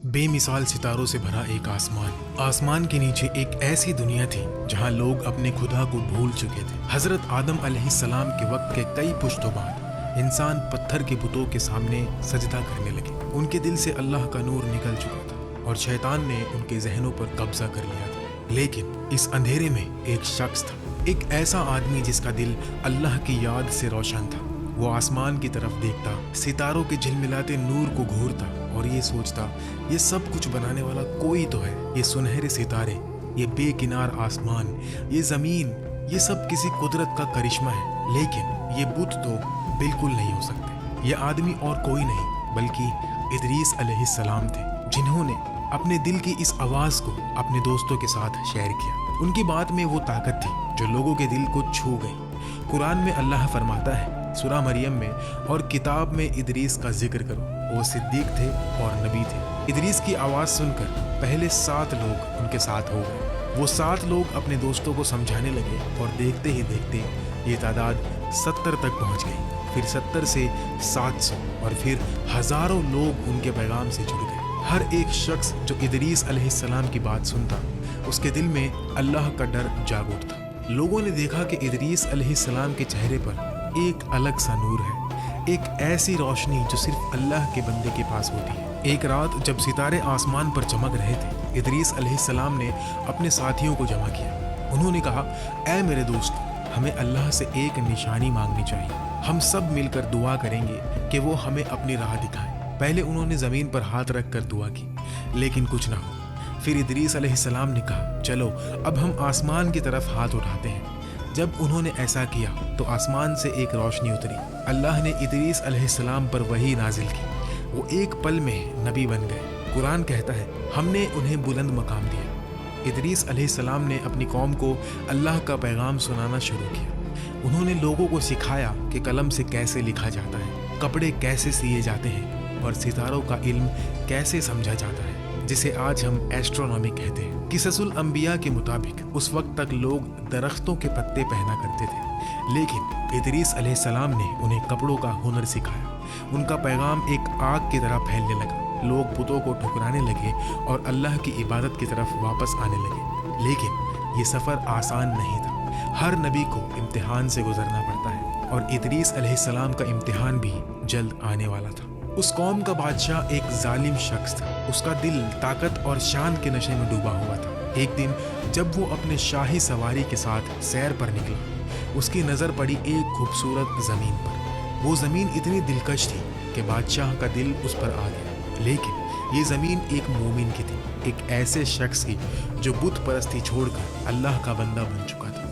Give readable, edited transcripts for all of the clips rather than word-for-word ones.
بے مثال ستاروں سے بھرا ایک آسمان کے نیچے ایک ایسی دنیا تھی جہاں لوگ اپنے خدا کو بھول چکے تھے۔ حضرت آدم علیہ السلام کے وقت کے کئی پشتوں بعد انسان پتھر کے بتوں کے سامنے سجدہ کرنے لگے۔ ان کے دل سے اللہ کا نور نکل چکا تھا اور شیطان نے ان کے ذہنوں پر قبضہ کر لیا تھا۔ لیکن اس اندھیرے میں ایک شخص تھا، ایک ایسا آدمی جس کا دل اللہ کی یاد سے روشن تھا۔ وہ آسمان کی طرف دیکھتا، ستاروں کے جھلملاتے نور کو گھورتا اور یہ سوچتا، یہ سب کچھ بنانے والا کوئی تو ہے۔ یہ سنہرے ستارے، یہ بے کنار آسمان، یہ زمین، یہ سب کسی قدرت کا کرشمہ ہے۔ لیکن یہ بت تو بالکل نہیں ہو سکتے۔ یہ آدمی اور کوئی نہیں بلکہ ادریس علیہ السلام تھے، جنہوں نے اپنے دل کی اس آواز کو اپنے دوستوں کے ساتھ شیئر کیا۔ ان کی بات میں وہ طاقت تھی جو لوگوں کے دل کو چھو گئی۔ قرآن میں اللہ فرماتا ہے، سورہ مریم میں، اور کتاب میں ادریس کا ذکر کرو، وہ صدیق تھے اور نبی تھے۔ ادریس کی آواز سن کر پہلے 7 لوگ ان کے ساتھ ہو گئے۔ وہ 7 لوگ اپنے دوستوں کو سمجھانے لگے اور دیکھتے ہی دیکھتے یہ تعداد 70 تک پہنچ گئی۔ پھر 70 سے 700 اور پھر ہزاروں لوگ ان کے پیغام سے جڑ گئے۔ ہر ایک شخص جو ادریس علیہ السلام کی بات سنتا، اس کے دل میں اللہ کا ڈر جاگ اٹھتا۔ لوگوں نے دیکھا کہ ادریس علیہ السلام کے چہرے پر ایک الگ سا نور ہے، ایک ایسی روشنی جو صرف اللہ کے بندے کے پاس ہوتی ہے۔ ایک رات جب ستارے آسمان پر چمک رہے تھے، ادریس علیہ السلام نے اپنے ساتھیوں کو جمع کیا۔ انہوں نے کہا، اے میرے دوست، ہمیں اللہ سے ایک نشانی مانگنی چاہیے۔ ہم سب مل کر دعا کریں گے کہ وہ ہمیں اپنی راہ دکھائے۔ پہلے انہوں نے زمین پر ہاتھ رکھ کر دعا کی، لیکن کچھ نہ ہو۔ پھر ادریس علیہ السلام نے کہا، چلو اب ہم آسمان کی طرف ہاتھ اٹھاتے ہیں۔ جب انہوں نے ایسا کیا تو آسمان سے ایک روشنی اتری۔ اللہ نے ادریس علیہ السلام پر وحی نازل کی۔ وہ ایک پل میں نبی بن گئے۔ قرآن کہتا ہے، ہم نے انہیں بلند مقام دیا۔ ادریس علیہ السلام نے اپنی قوم کو اللہ کا پیغام سنانا شروع کیا۔ انہوں نے لوگوں کو سکھایا کہ قلم سے کیسے لکھا جاتا ہے، کپڑے کیسے سیے جاتے ہیں اور ستاروں کا علم کیسے سمجھا جاتا ہے، جسے آج ہم ایسٹرونومی کہتے ہیں۔ قصص الانبیاء کے مطابق اس وقت تک لوگ درختوں کے پتے پہنا کرتے تھے، لیکن ادریس علیہ السلام نے انہیں کپڑوں کا ہنر سکھایا۔ ان کا پیغام ایک آگ کی طرح پھیلنے لگا۔ لوگ بتوں کو ٹھکرانے لگے اور اللہ کی عبادت کی طرف واپس آنے لگے۔ لیکن یہ سفر آسان نہیں تھا۔ ہر نبی کو امتحان سے گزرنا پڑتا ہے، اور ادریس علیہ السلام کا امتحان بھی جلد آنے والا تھا۔ اس قوم کا بادشاہ ایک ظالم شخص تھا۔ اس کا دل طاقت اور شان کے نشے میں ڈوبا ہوا تھا۔ ایک دن جب وہ اپنے شاہی سواری کے ساتھ سیر پر نکلا، اس کی نظر پڑی ایک خوبصورت زمین پر۔ وہ زمین اتنی دلکش تھی کہ بادشاہ کا دل اس پر آ گیا۔ لیکن یہ زمین ایک مومن کی تھی، ایک ایسے شخص کی جو بت پرستی چھوڑ کر اللہ کا بندہ بن چکا تھا۔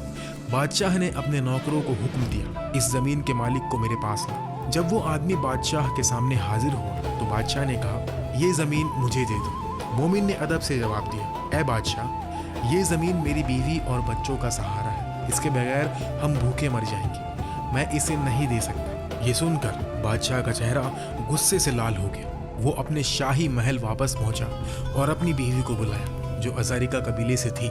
بادشاہ نے اپنے نوکروں کو حکم دیا، اس زمین کے مالک کو میرے پاس لا۔ جب وہ آدمی بادشاہ کے سامنے حاضر ہوا تو بادشاہ نے کہا، یہ زمین مجھے دے دو۔ مومن نے ادب سے جواب دیا، اے بادشاہ، یہ زمین میری بیوی اور بچوں کا سہارا ہے، اس کے بغیر ہم بھوکے مر جائیں گے، میں اسے نہیں دے سکتا۔ یہ سن کر بادشاہ کا چہرہ غصے سے لال ہو گیا۔ وہ اپنے شاہی محل واپس پہنچا اور اپنی بیوی کو بلایا، جو ازاریکا قبیلے سے تھی۔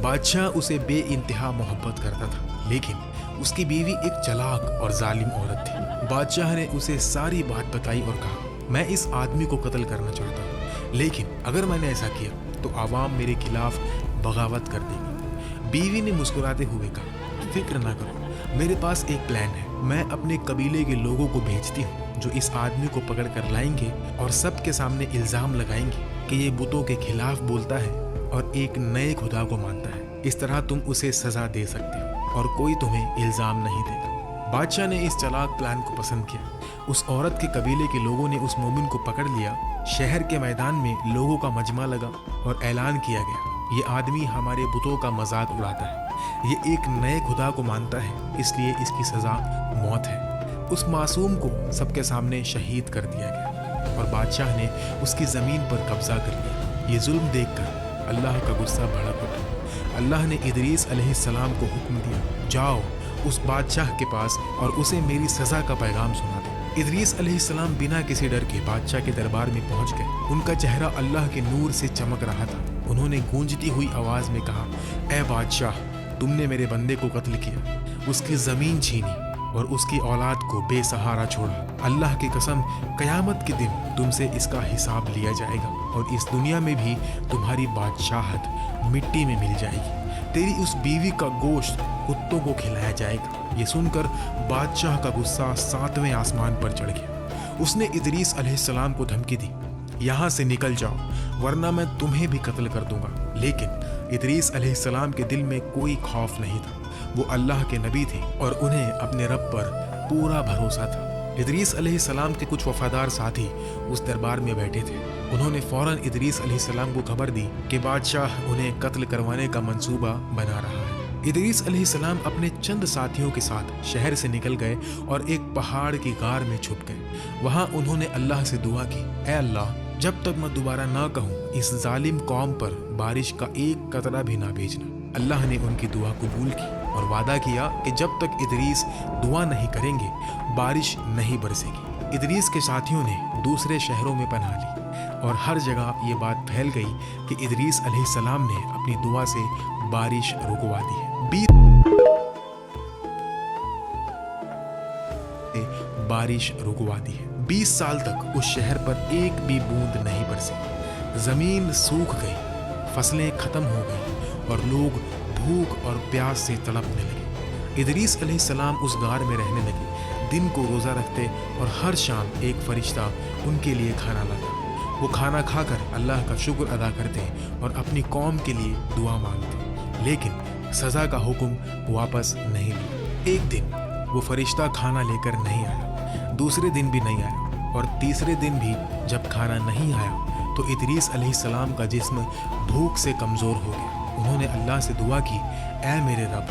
بادشاہ اسے بے انتہا محبت کرتا تھا، لیکن اس کی بیوی ایک چلاک اور ظالم عورت تھی۔ بادشاہ نے اسے ساری بات بتائی اور کہا، میں اس آدمی کو قتل کرنا چاہتا ہوں، لیکن اگر میں نے ایسا کیا تو عوام میرے خلاف بغاوت کر دے گی۔ بیوی نے مسکراتے ہوئے کہا، فکر نہ کرو، میرے پاس ایک پلان ہے۔ میں اپنے قبیلے کے لوگوں کو بھیجتی ہوں جو اس آدمی کو پکڑ کر لائیں گے اور سب کے سامنے الزام لگائیں گے کہ یہ بتوں کے خلاف بولتا ہے اور ایک نئے خدا کو مانتا ہے۔ اس طرح تم اسے سزا دے سکتے ہو اور کوئی تمہیں الزام نہیں دے گا۔ بادشاہ نے اس چلاک پلان کو پسند کیا۔ اس عورت کے قبیلے کے لوگوں نے اس مومن کو پکڑ لیا۔ شہر کے میدان میں لوگوں کا مجمع لگا اور اعلان کیا گیا، یہ آدمی ہمارے بتوں کا مذاق اڑاتا ہے، یہ ایک نئے خدا کو مانتا ہے، اس لیے اس کی سزا موت ہے۔ اس معصوم کو سب کے سامنے شہید کر دیا گیا اور بادشاہ نے اس کی زمین پر قبضہ کر لیا۔ یہ ظلم دیکھ کر اللہ کا غصہ بھڑک اٹھا۔ اللہ نے ادریس علیہ السلام کو حکم دیا، جاؤ اس بادشاہ کے پاس اور اسے میری سزا کا پیغام سنا دو۔ ادریس علیہ السلام بنا کسی ڈر کے بادشاہ کے دربار میں پہنچ گئے۔ ان کا چہرہ اللہ کے نور سے چمک رہا تھا۔ انہوں نے گونجتی ہوئی آواز میں کہا، اے بادشاہ، تم نے میرے بندے کو قتل کیا، اس کی زمین چھینی और उसकी औलाद को बेसहारा छोड़ा। अल्लाह की कसम, क़यामत के दिन तुमसे इसका हिसाब लिया जाएगा और इस दुनिया में भी तुम्हारी बादशाहत मिट्टी में मिल जाएगी। तेरी उस बीवी का गोश्त कुत्तों को खिलाया जाएगा। ये सुनकर बादशाह का गुस्सा 7वें आसमान पर चढ़ गया। उसने इदरीस अलैहिस्सलाम को धमकी दी, यहाँ से निकल जाओ वरना मैं तुम्हें भी कत्ल कर दूंगा। लेकिन इदरीस अलैहिस्सलाम के दिल में कोई खौफ नहीं था। वो अल्लाह के नबी थे और उन्हें अपने रब पर पूरा भरोसा था। इदरीस अलैहिस्सलाम के कुछ वफादार साथी उस दरबार में बैठे थे। उन्होंने फौरन इदरीस अलैहिस्सलाम को खबर दी कि बादशाह उन्हें कत्ल करवाने का मंसूबा बना रहा है। इदरीस अलैहिस्सलाम अपने चंद साथियों के साथ शहर से निकल गए और एक पहाड़ की गार में छुप गए। वहां उन्होंने अल्लाह से दुआ की, ऐ अल्लाह, जब तक मैं दोबारा ना कहूँ इस जालिम कौम पर बारिश का एक कतरा भी ना भेजना। अल्लाह ने उनकी दुआ कबूल की और वादा किया कि जब तक इदरीस दुआ नहीं करेंगे बारिश नहीं बरसेगी। इदरीस के साथियों ने दूसरे शहरों में पनाह ली और हर जगह ये बात फैल गई कि इदरीस अलैहिस्सलाम ने अपनी दुआ से बारिश रुकवा दी है। बारिश रुकवा दी है। 20 साल तक उस शहर पर एक भी बूंद नहीं बरसी। जमीन सूख गई, फसलें खत्म हो गई और लोग भूख और प्यास से तड़पने लगे। इदरीस अलैहिस्सलाम उस गार में रहने लगे। दिन को रोज़ा रखते और हर शाम एक फरिश्ता उनके लिए खाना लाता। वो खाना खाकर अल्लाह का शुक्र अदा करते और अपनी कौम के लिए दुआ मांगते। लेकिन सज़ा का हुक्म वापस नहीं मिला। एक दिन वो फरिश्ता खाना लेकर नहीं आया, दूसरे दिन भी नहीं आया और तीसरे दिन भी जब खाना नहीं आया तो इदरीस अलैहिस्सलाम का जिस्म भूख से कमज़ोर हो गया। उन्होंने अल्लाह से दुआ की, ऐ मेरे रब,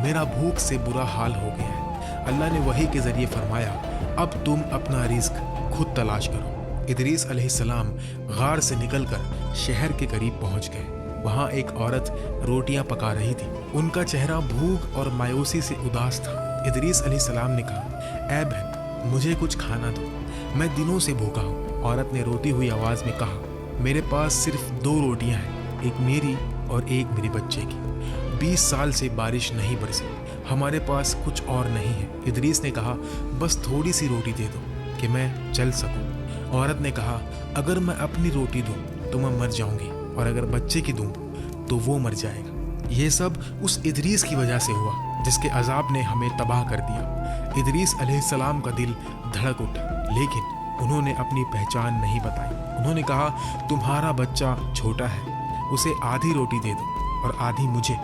मेरा भूख से बुरा हाल हो गया है। अल्लाह ने वही के ज़रिए फरमाया, अब तुम अपना रिज़्क खुद तलाश करो। इदरीस अलैहिस्सलाम गार से निकलकर शहर के करीब पहुंच गए। वहाँ एक औरत रोटियां पका रही थी। उनका चेहरा भूख और मायूसी से उदास था। इदरीस अलैहिस्सलाम ने कहा, ऐ बहन, मुझे कुछ खाना दो, मैं दिनों से भूखा हूँ। औरत ने रोती हुई आवाज़ में कहा, मेरे पास सिर्फ 2 रोटियां हैं, एक मेरी और एक मेरे बच्चे की। 20 साल से बारिश नहीं बरसी, हमारे पास कुछ और नहीं है। इदरीस ने कहा, बस थोड़ी सी रोटी दे दो कि मैं चल सकूं। औरत ने कहा, अगर मैं अपनी रोटी दूं तो मैं मर जाऊंगी और अगर बच्चे की दूं तो वो मर जाएगा। ये सब उस इदरीस की वजह से हुआ जिसके अजाब ने हमें तबाह कर दिया। इदरीस अलैहिस्सलाम का दिल धड़क उठा, लेकिन उन्होंने अपनी पहचान नहीं बताई। उन्होंने कहा, तुम्हारा बच्चा छोटा है, उसे आधी रोटी दे दो और आधी मुझे।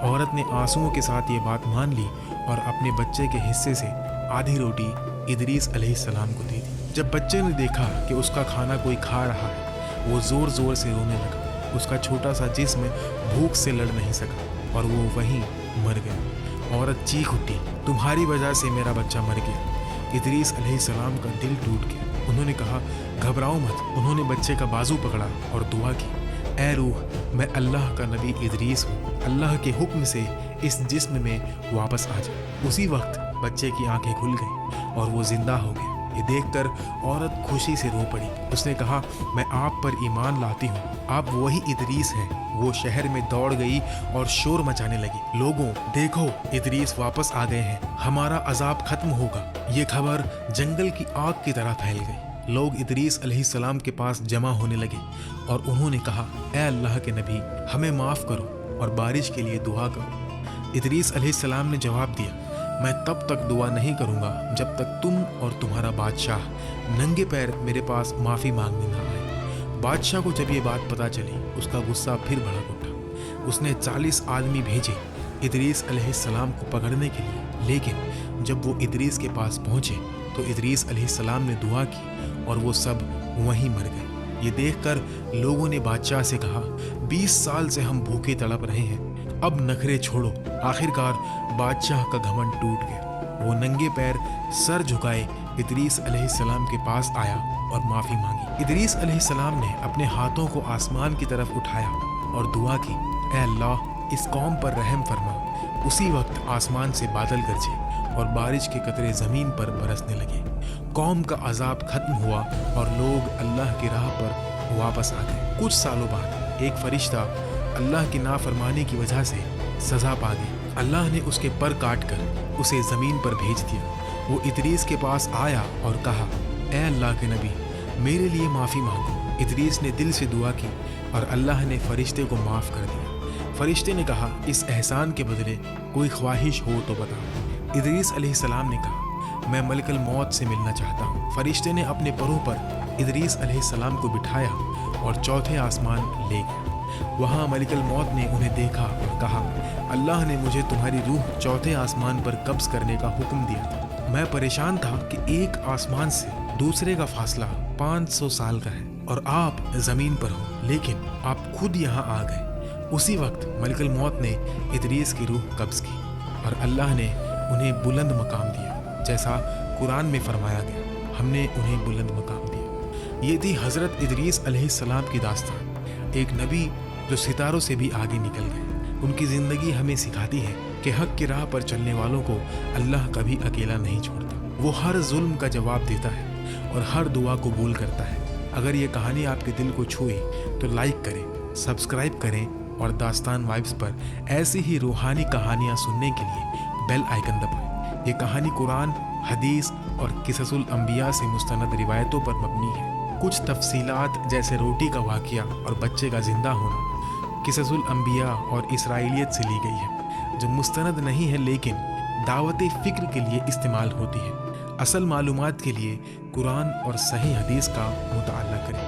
औरत ने आंसुओं के साथ ये बात मान ली और अपने बच्चे के हिस्से से आधी रोटी इदरीस अलैहिस्सलाम को दे दी। जब बच्चे ने देखा कि उसका खाना कोई खा रहा है, वो ज़ोर ज़ोर से रोने लगा। उसका छोटा सा जिस्म भूख से लड़ नहीं सका और वो वहीं मर गया। औरत चीख उठी, तुम्हारी वजह से मेरा बच्चा मर गया। इदरीस अलैहिस्सलाम का दिल टूट गया। उन्होंने कहा, घबराओ मत। उन्होंने बच्चे का बाजू पकड़ा और दुआ की, ऐ रूह, मैं अल्लाह का नबी इदरीस हूँ, अल्लाह के हुक्म से इस जिस्म में वापस आ जा। उसी वक्त बच्चे की आंखें खुल गईं और वो जिंदा हो गया। ये देखकर औरत खुशी से रो पड़ी। उसने कहा, मैं आप पर ईमान लाती हूँ, आप वही इदरीस हैं। वो शहर में दौड़ गई और शोर मचाने लगी, लोगों देखो, इदरीस वापस आ गए हैं, हमारा अजाब खत्म होगा। ये खबर जंगल की आग की तरह फैल गई। लोग इदरीस अलैहिस्सलाम के पास जमा होने लगे और उन्होंने कहा, ऐ अल्लाह के नबी, हमें माफ़ करो और बारिश के लिए दुआ करो। इदरीस अलैहिस्सलाम ने जवाब दिया, मैं तब तक दुआ नहीं करूँगा जब तक तुम और तुम्हारा बादशाह नंगे पैर मेरे पास माफ़ी मांगने ना आए। बादशाह को जब ये बात पता चली, उसका गुस्सा फिर भड़क उठा। उसने 40 आदमी भेजे इदरीस अलैहिस्सलाम को पकड़ने के लिए, लेकिन जब वो इदरीस के पास पहुँचे तो इदरीस अलैहिस्सलाम ने दुआ की और वो सब वहीं मर गए। ये देखकर लोगों ने बादशाह से कहा, 20 साल से हम भूखे तड़प रहे हैं, अब नखरे छोड़ो। आखिरकार बादशाह का घमंड टूट गया। वो नंगे पैर सर झुकाए इदरीस अलैहिस्सलाम के पास आया और माफ़ी मांगी। इदरीस अलैहिस्सलाम ने अपने हाथों को आसमान की तरफ उठाया और दुआ की, ऐ अल्लाह, इस कौम पर रहम फरमा। उसी वक्त आसमान से बादल गरजे और बारिश के कतरे ज़मीन पर बरसने लगे। कौम का अजाब खत्म हुआ और लोग अल्लाह की राह पर वापस आ गए। कुछ सालों बाद एक फरिश्ता अल्लाह की नाफरमानी की वजह से सज़ा पा गया। अल्लाह ने उसके पर काट कर उसे ज़मीन पर भेज दिया। वो इदरीस के पास आया और कहा, ए अल्लाह के नबी, मेरे लिए माफ़ी मांगो। इदरीस ने दिल से दुआ की और अल्लाह ने फरिश्ते को माफ़ कर दिया। फरिश्ते ने कहा, इस एहसान के बदले कोई ख्वाहिश हो तो बताओ। इदरीस अलैहिस्सलाम ने कहा, मैं मलकल मौत से मिलना चाहता हूँ। फरिश्ते ने अपने परों पर इदरीस अलैहिस्सलाम को बिठाया और चौथे आसमान ले गया। वहाँ मलकल मौत ने उन्हें देखा और कहा, अल्लाह ने मुझे तुम्हारी रूह चौथे आसमान पर कब्ज करने का हुक्म दिया था। मैं परेशान था कि एक आसमान से दूसरे का फासला 500 साल का है और आप ज़मीन पर हो, लेकिन आप खुद यहाँ आ गए। उसी वक्त मलकल मौत ने इदरीस की रूह कब्ज की और अल्लाह ने उन्हें बुलंद मकाम दिया, जैसा कुरान में फरमाया गया, हमने उन्हें बुलंद मकाम दिया। ये थी हज़रत इदरीस अलैहिस्सलाम की दास्तान, एक नबी जो सितारों से भी आगे निकल गए। उनकी ज़िंदगी हमें सिखाती है कि हक़ की राह पर चलने वालों को अल्लाह कभी अकेला नहीं छोड़ता। वो हर जुल्म का जवाब देता है और हर दुआ कबूल करता है। अगर ये कहानी आपके दिल को छुए तो लाइक करें, सब्सक्राइब करें और दास्तान वाइब्स पर ऐसी ही रूहानी कहानियाँ सुनने के लिए बेल आइकन दबाएं। ये कहानी कुरान, हदीस और किससुल अंबिया से मुस्तनद रिवायतों पर मबनी है। कुछ तफसीलात जैसे रोटी का वाक़या और बच्चे का ज़िंदा होना किससुल अंबिया और इसराइलियत से ली गई है, जो मुस्तनद नहीं है लेकिन दावत फ़िक्र के लिए इस्तेमाल होती है। असल मालूमात के लिए कुरान और सही हदीस का मुताला करें।